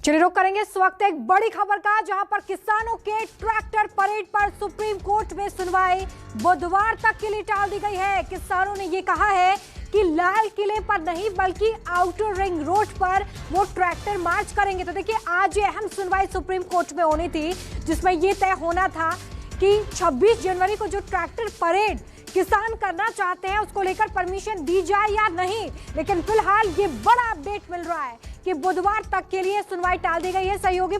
चलिए रुक करेंगे इस वक्त एक बड़ी खबर का, जहां पर किसानों के ट्रैक्टर परेड पर सुप्रीम कोर्ट में सुनवाई बुधवार तक के लिए टाल दी गई है। किसानों ने ये कहा है कि लाल किले पर नहीं बल्कि आउटर रिंग रोड पर वो ट्रैक्टर मार्च करेंगे। तो देखिए, आज ये अहम सुनवाई सुप्रीम कोर्ट में होनी थी, जिसमें ये तय होना था कि 26 जनवरी को जो ट्रैक्टर परेड किसान करना चाहते हैं उसको लेकर परमिशन दी जाए या नहीं। लेकिन फिलहाल ये बड़ा अपडेट मिल रहा है कि बुधवार तक के लिए सुनवाई टाल दी गई है। सहयोगी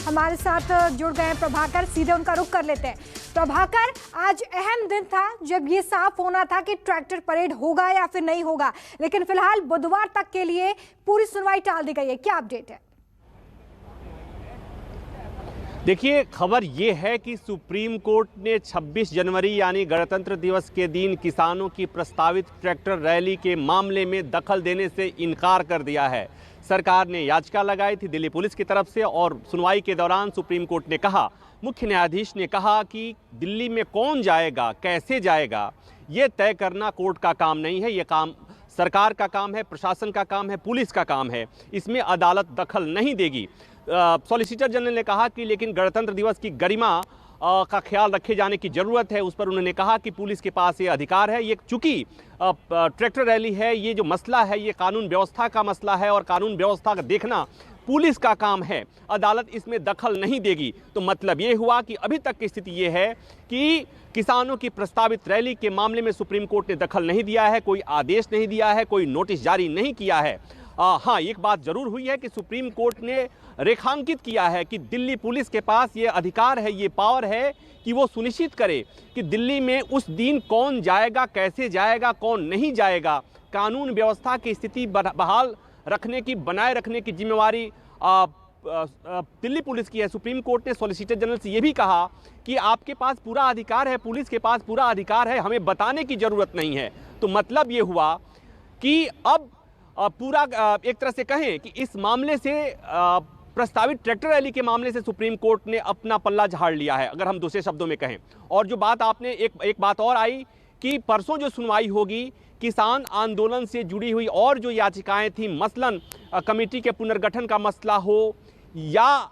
हमारे साथ जुड़ गए हैं प्रभाकर, सीधे उनका रुख कर लेते हैं। प्रभाकर, आज अहम दिन था जब ये साफ होना था कि ट्रैक्टर परेड होगा या फिर नहीं होगा, लेकिन फिलहाल बुधवार तक के लिए पूरी सुनवाई टाल दी गई है, क्या अपडेट है? देखिए, खबर ये है कि सुप्रीम कोर्ट ने 26 जनवरी यानी गणतंत्र दिवस के दिन किसानों की प्रस्तावित ट्रैक्टर रैली के मामले में दखल देने से इनकार कर दिया है। सरकार ने याचिका लगाई थी दिल्ली पुलिस की तरफ से, और सुनवाई के दौरान सुप्रीम कोर्ट ने कहा, मुख्य न्यायाधीश ने कहा कि दिल्ली में कौन जाएगा, कैसे जाएगा, ये तय करना कोर्ट का काम नहीं है, ये काम सरकार का काम है, प्रशासन का काम है, पुलिस का काम है, इसमें अदालत दखल नहीं देगी। सॉलिसिटर जनरल ने कहा कि लेकिन गणतंत्र दिवस की गरिमा का ख्याल रखे जाने की ज़रूरत है। उस पर उन्होंने कहा कि पुलिस के पास ये अधिकार है। ये चूंकि ट्रैक्टर रैली है, ये जो मसला है ये कानून व्यवस्था का मसला है और कानून व्यवस्था का देखना पुलिस का काम है, अदालत इसमें दखल नहीं देगी। तो मतलब ये हुआ कि अभी तक की स्थिति ये है कि किसानों की प्रस्तावित रैली के मामले में सुप्रीम कोर्ट ने दखल नहीं दिया है, कोई आदेश नहीं दिया है, कोई नोटिस जारी नहीं किया है। हाँ, एक बात जरूर हुई है कि सुप्रीम कोर्ट ने रेखांकित किया है कि दिल्ली पुलिस के पास ये अधिकार है, ये पावर है कि वो सुनिश्चित करे कि दिल्ली में उस दिन कौन जाएगा, कैसे जाएगा, कौन नहीं जाएगा। कानून व्यवस्था की स्थिति बहाल रखने की, बनाए रखने की जिम्मेवारी दिल्ली पुलिस की है। सुप्रीम कोर्ट ने सॉलिसिटर जनरल से ये भी कहा कि आपके पास पूरा अधिकार है, पुलिस के पास पूरा अधिकार है, हमें बताने की ज़रूरत नहीं है। तो मतलब ये हुआ कि अब पूरा एक तरह से कहें कि इस मामले से प्रस्तावित ट्रैक्टर रैली के मामले से सुप्रीम कोर्ट ने अपना पल्ला झाड़ लिया है, अगर हम दूसरे शब्दों में कहें। और जो बात आपने एक बात और आई कि परसों जो सुनवाई होगी, किसान आंदोलन से जुड़ी हुई और जो याचिकाएं थी, मसलन कमेटी के पुनर्गठन का मसला हो या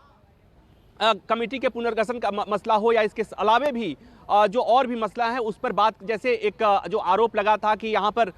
कमेटी के पुनर्गठन का मसला हो या इसके अलावे भी जो और भी मसला है उस पर बात, जैसे एक जो आरोप लगा था कि यहाँ पर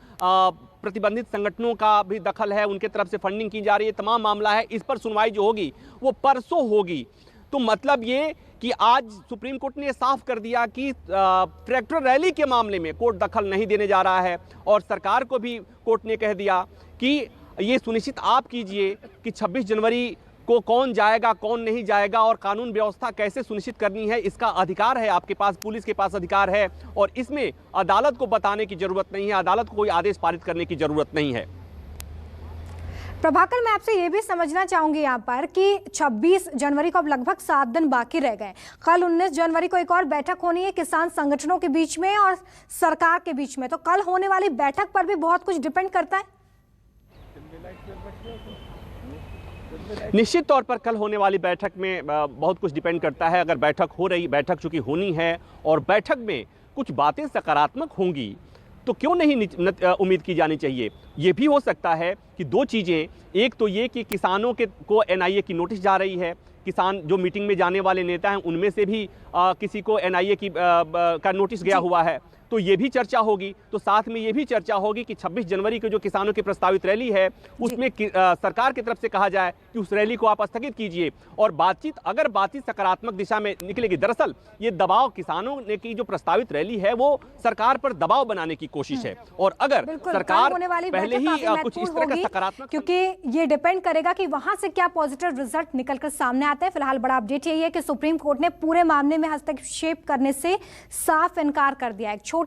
प्रतिबंधित संगठनों का भी दखल है, उनके तरफ से फंडिंग की जा रही है, तमाम मामला है, इस पर सुनवाई जो होगी वो परसों होगी। तो मतलब ये कि आज सुप्रीम कोर्ट ने साफ कर दिया कि ट्रैक्टर रैली के मामले में कोर्ट दखल नहीं देने जा रहा है, और सरकार को भी कोर्ट ने कह दिया कि ये सुनिश्चित आप कीजिए कि 26 जनवरी को कौन जाएगा, कौन नहीं जाएगा, और कानून व्यवस्था कैसे सुनिश्चित करनी है, इसका अधिकार है आपके पास, पुलिस के पास अधिकार है, और इसमें अदालत को बताने की जरूरत नहीं है, अदालत को कोई आदेश पारित करने की जरूरत नहीं है। प्रभाकर, मैं आपसे ये भी समझना चाहूंगी यहाँ पर कि 26 जनवरी को अब लगभग 7 दिन बाकी रह गए। कल 19 जनवरी को एक और बैठक होनी है किसान संगठनों के बीच में और सरकार के बीच में। तो कल होने वाली बैठक पर भी बहुत कुछ डिपेंड करता है। निश्चित तौर पर कल होने वाली बैठक में बहुत कुछ डिपेंड करता है। अगर बैठक चूंकि होनी है और बैठक में कुछ बातें सकारात्मक होंगी तो क्यों नहीं उम्मीद की जानी चाहिए। ये भी हो सकता है कि दो चीज़ें, एक तो ये कि किसानों को एनआईए की नोटिस जा रही है, किसान जो मीटिंग में जाने वाले नेता हैं उनमें से भी किसी को एनआईए का नोटिस गया हुआ है, तो ये भी चर्चा होगी। तो साथ में ये भी चर्चा होगी कि 26 जनवरी को जो किसानों की प्रस्तावित रैली है उसमें सरकार की तरफ से कहा जाए कि उस रैली को आप स्थगित कीजिए, और अगर बातचीत सकारात्मक दिशा में निकलेगी। दरअसल ये दबाव, किसानों ने की जो प्रस्तावित रैली है वो सरकार पर दबाव बनाने की कोशिश है, और अगर सरकार पहले ही कुछ इस तरह का सकारात्मक, क्योंकि ये डिपेंड करेगा कि वहां से क्या पॉजिटिव रिजल्ट निकलकर सामने आते हैं। फिलहाल बड़ा अपडेट यही है कि सुप्रीम कोर्ट ने पूरे मामले में हस्तक्षेप करने से साफ इनकार कर दिया है।